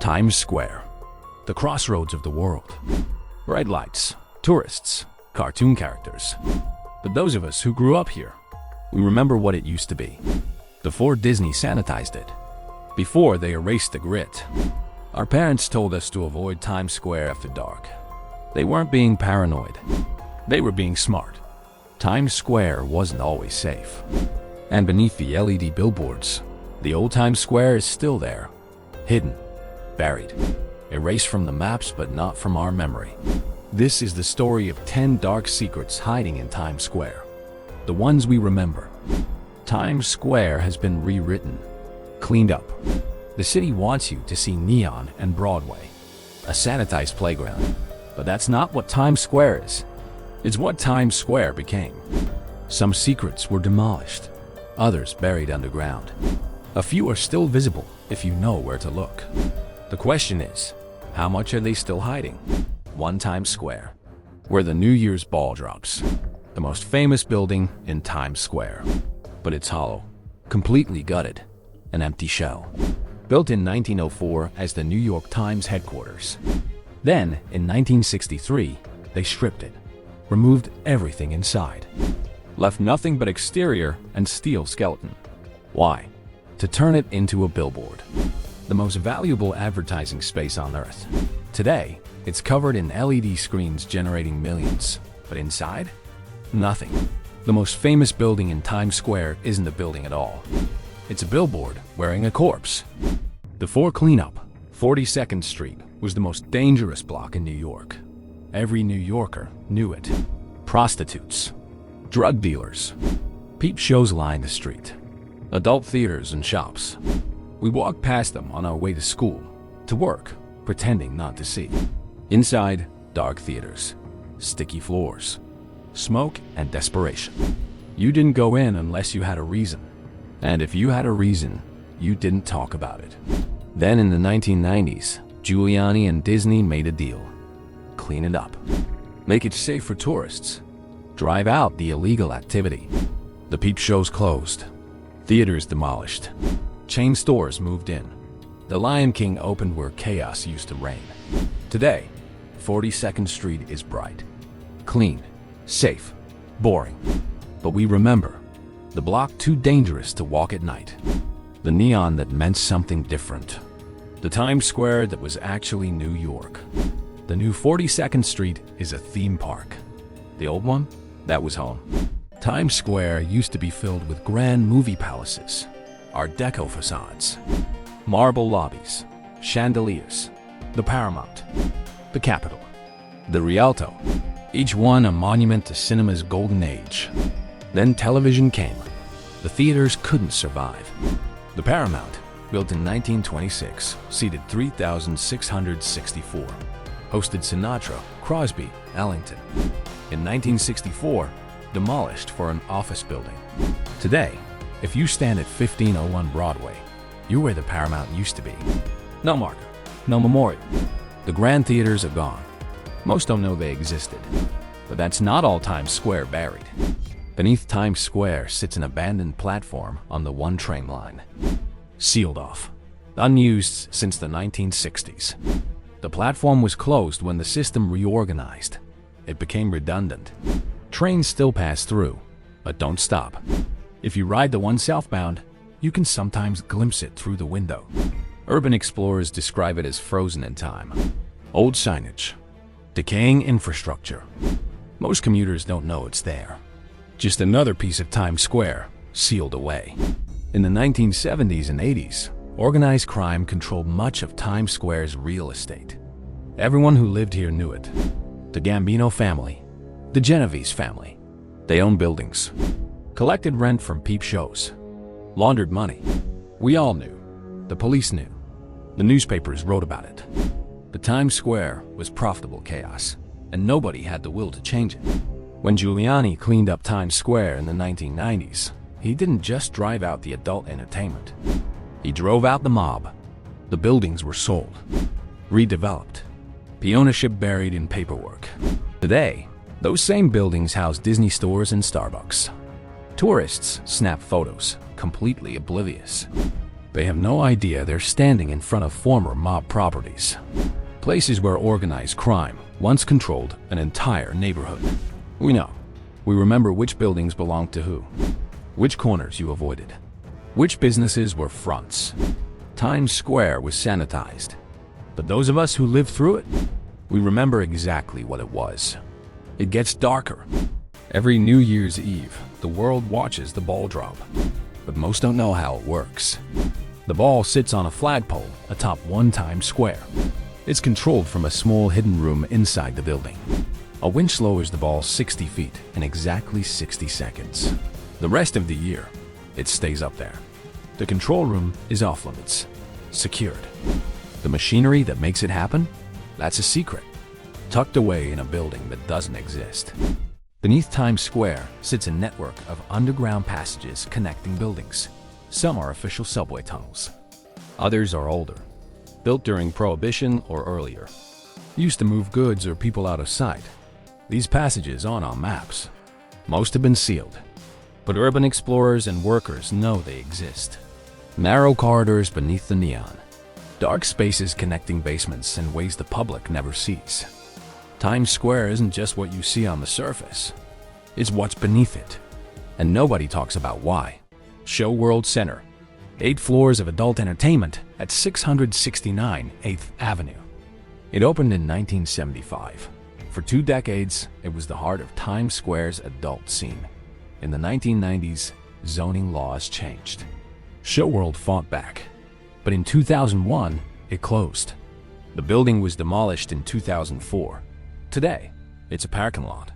Times Square, the crossroads of the world. Bright lights, tourists, cartoon characters. But those of us who grew up here, we remember what it used to be. Before Disney sanitized it. Before they erased the grit. Our parents told us to avoid Times Square after dark. They weren't being paranoid. They were being smart. Times Square wasn't always safe. And beneath the LED billboards, the old Times Square is still there. Hidden. Buried. Erased from the maps but not from our memory. This is the story of 10 dark secrets hiding in Times Square. The ones we remember. Times Square has been rewritten. Cleaned up. The city wants you to see neon and Broadway. A sanitized playground. But that's not what Times Square is. It's what Times Square became. Some secrets were demolished. Others buried underground. A few are still visible if you know where to look. The question is, how much are they still hiding? One Times Square, where the New Year's ball drops. The most famous building in Times Square. But it's hollow, completely gutted, an empty shell. Built in 1904 as the New York Times headquarters. Then, in 1963, they stripped it, removed everything inside. Left nothing but exterior and steel skeleton. Why? To turn it into a billboard. The most valuable advertising space on Earth. Today, it's covered in LED screens generating millions. But inside? Nothing. The most famous building in Times Square isn't a building at all. It's a billboard wearing a corpse. Before cleanup, 42nd Street was the most dangerous block in New York. Every New Yorker knew it. Prostitutes, drug dealers, peep shows lined the street, adult theaters and shops. We walked past them on our way to school, to work, pretending not to see. Inside, dark theaters, sticky floors, smoke and desperation. You didn't go in unless you had a reason. And if you had a reason, you didn't talk about it. Then in the 1990s, Giuliani and Disney made a deal. Clean it up. Make it safe for tourists. Drive out the illegal activity. The peep shows closed. Theaters demolished. Chain stores moved in. The Lion King opened where chaos used to reign. Today, 42nd Street is bright. Clean. Safe. Boring. But we remember. The block too dangerous to walk at night. The neon that meant something different. The Times Square that was actually New York. The new 42nd Street is a theme park. The old one? That was home. Times Square used to be filled with grand movie palaces, Art Deco facades, marble lobbies, chandeliers, the Paramount, the Capitol, the Rialto, each one a monument to cinema's golden age. Then television came. The theaters couldn't survive. The Paramount, built in 1926, seated 3,664. Hosted Sinatra, Crosby, Ellington. In 1964, demolished for an office building. Today, if you stand at 1501 Broadway, you're where the Paramount used to be. No marker, no memorial. The grand theaters are gone. Most don't know they existed. But that's not all Times Square buried. Beneath Times Square sits an abandoned platform on the one train line. Sealed off. Unused since the 1960s. The platform was closed when the system reorganized. It became redundant. Trains still pass through, but don't stop. If you ride the one southbound, you can sometimes glimpse it through the window. Urban explorers describe it as frozen in time. Old signage. Decaying infrastructure. Most commuters don't know it's there. Just another piece of Times Square, sealed away. In the 1970s and 80s, organized crime controlled much of Times Square's real estate. Everyone who lived here knew it. The Gambino family, the Genovese family. They owned buildings, collected rent from peep shows, laundered money. We all knew. The police knew. The newspapers wrote about it. But Times Square was profitable chaos, and nobody had the will to change it. When Giuliani cleaned up Times Square in the 1990s, he didn't just drive out the adult entertainment. He drove out the mob. The buildings were sold, redeveloped, the ownership buried in paperwork. Today, those same buildings house Disney stores and Starbucks. Tourists snap photos, completely oblivious. They have no idea they're standing in front of former mob properties. Places where organized crime once controlled an entire neighborhood. We know. We remember which buildings belonged to who, which corners you avoided, which businesses were fronts. Times Square was sanitized. But those of us who lived through it, we remember exactly what it was. It gets darker. Every New Year's Eve, the world watches the ball drop. But most don't know how it works. The ball sits on a flagpole atop one Times Square. It's controlled from a small hidden room inside the building. A winch lowers the ball 60 feet in exactly 60 seconds. The rest of the year, it stays up there. The control room is off limits, secured. The machinery that makes it happen? That's a secret, tucked away in a building that doesn't exist. Beneath Times Square sits a network of underground passages connecting buildings. Some are official subway tunnels. Others are older, built during Prohibition or earlier. Used to move goods or people out of sight. These passages aren't on maps. Most have been sealed, but urban explorers and workers know they exist. Narrow corridors beneath the neon. Dark spaces connecting basements in ways the public never sees. Times Square isn't just what you see on the surface. It's what's beneath it. And nobody talks about why. Show World Center. 8 floors of adult entertainment at 669 8th Avenue. It opened in 1975. For 2 decades, it was the heart of Times Square's adult scene. In the 1990s, zoning laws changed. Show World fought back. But in 2001, it closed. The building was demolished in 2004. Today, it's a parking lot.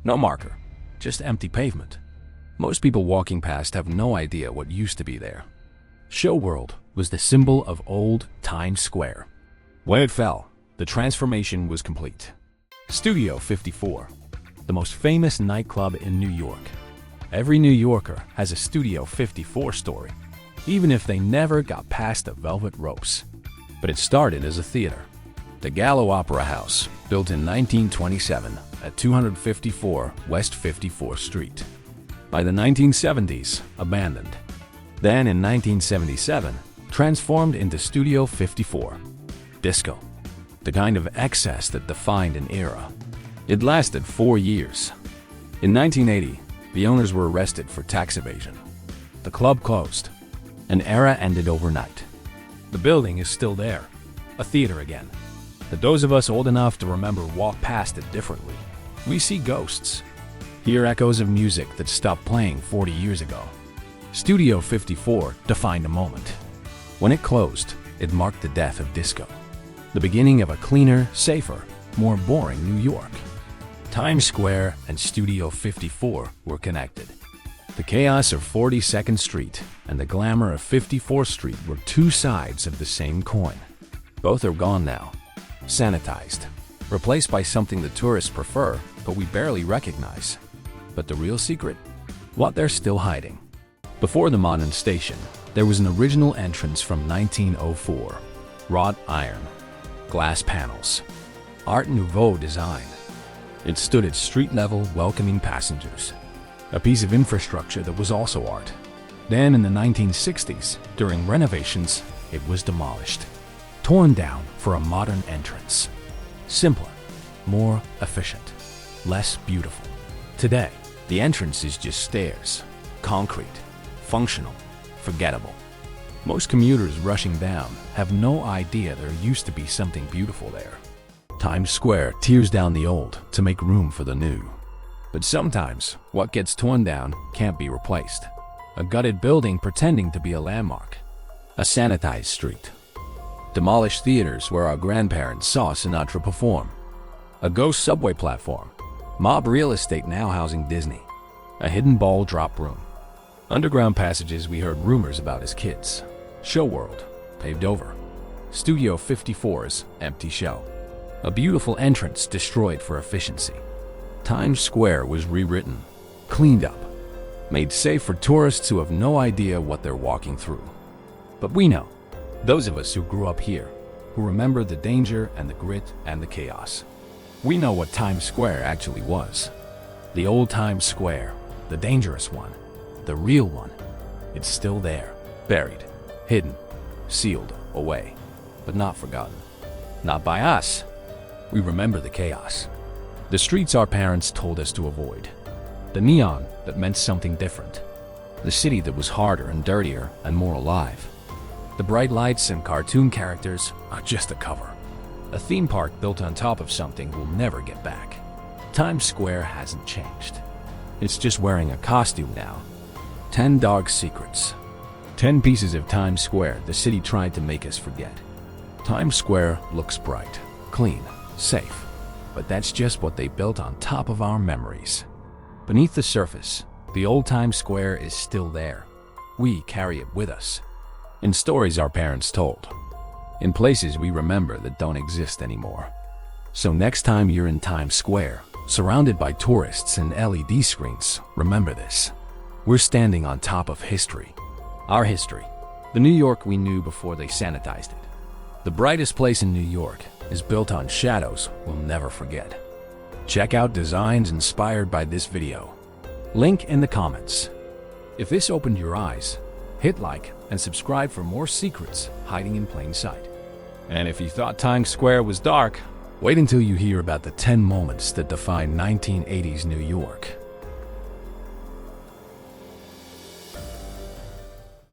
No marker, just empty pavement. Most people walking past have no idea what used to be there. Show World was the symbol of old Times Square. When it fell, the transformation was complete. Studio 54, the most famous nightclub in New York. Every New Yorker has a Studio 54 story, even if they never got past the velvet ropes. But it started as a theater. The Gallo Opera House, built in 1927 at 254 West 54th Street. By the 1970s, abandoned. Then in 1977, transformed into Studio 54. Disco, the kind of excess that defined an era. It lasted 4 years. In 1980, the owners were arrested for tax evasion. The club closed. An era ended overnight. The building is still there, a theater again. But those of us old enough to remember walk past it differently. We see ghosts, hear echoes of music that stopped playing 40 years ago. Studio 54 defined a moment. When it closed, it marked the death of disco. The beginning of a cleaner, safer, more boring New York. Times Square and Studio 54 were connected. The chaos of 42nd Street and the glamour of 54th Street were 2 sides of the same coin. Both are gone now, sanitized, replaced by something the tourists prefer but we barely recognize. But the real secret? What they're still hiding. Before the modern station, there was an original entrance from 1904. Wrought iron, glass panels, Art Nouveau design. It stood at street level, welcoming passengers. A piece of infrastructure that was also art. Then in the 1960s, during renovations, it was demolished. Torn down for a modern entrance. Simpler, more efficient, less beautiful. Today, the entrance is just stairs, concrete, functional, forgettable. Most commuters rushing down have no idea there used to be something beautiful there. Times Square tears down the old to make room for the new. But sometimes, what gets torn down can't be replaced. A gutted building pretending to be a landmark. A sanitized street. Demolished theaters where our grandparents saw Sinatra perform. A ghost subway platform. Mob real estate now housing Disney. A hidden ball drop room. Underground passages we heard rumors about as kids. Show World, paved over. Studio 54's empty shell. A beautiful entrance destroyed for efficiency. Times Square was rewritten, cleaned up, made safe for tourists who have no idea what they're walking through. But we know, those of us who grew up here, who remember the danger and the grit and the chaos. We know what Times Square actually was. The old Times Square, the dangerous one, the real one. It's still there, buried, Hidden, sealed away, but not forgotten. Not by us. We remember the chaos. The streets our parents told us to avoid. The neon that meant something different. The city that was harder and dirtier and more alive. The bright lights and cartoon characters are just a cover. A theme park built on top of something we'll never get back. Times Square hasn't changed. It's just wearing a costume now. 10 dark secrets. 10 pieces of Times Square the city tried to make us forget. Times Square looks bright, clean, safe. But that's just what they built on top of our memories. Beneath the surface, the old Times Square is still there. We carry it with us. In stories our parents told. In places we remember that don't exist anymore. So next time you're in Times Square, surrounded by tourists and LED screens, remember this. We're standing on top of history. Our history. The New York we knew before they sanitized it. The brightest place in New York is built on shadows we'll never forget. Check out designs inspired by this video. Link in the comments. If this opened your eyes, hit like and subscribe for more secrets hiding in plain sight. And if you thought Times Square was dark, wait until you hear about the 10 moments that define 1980s New York.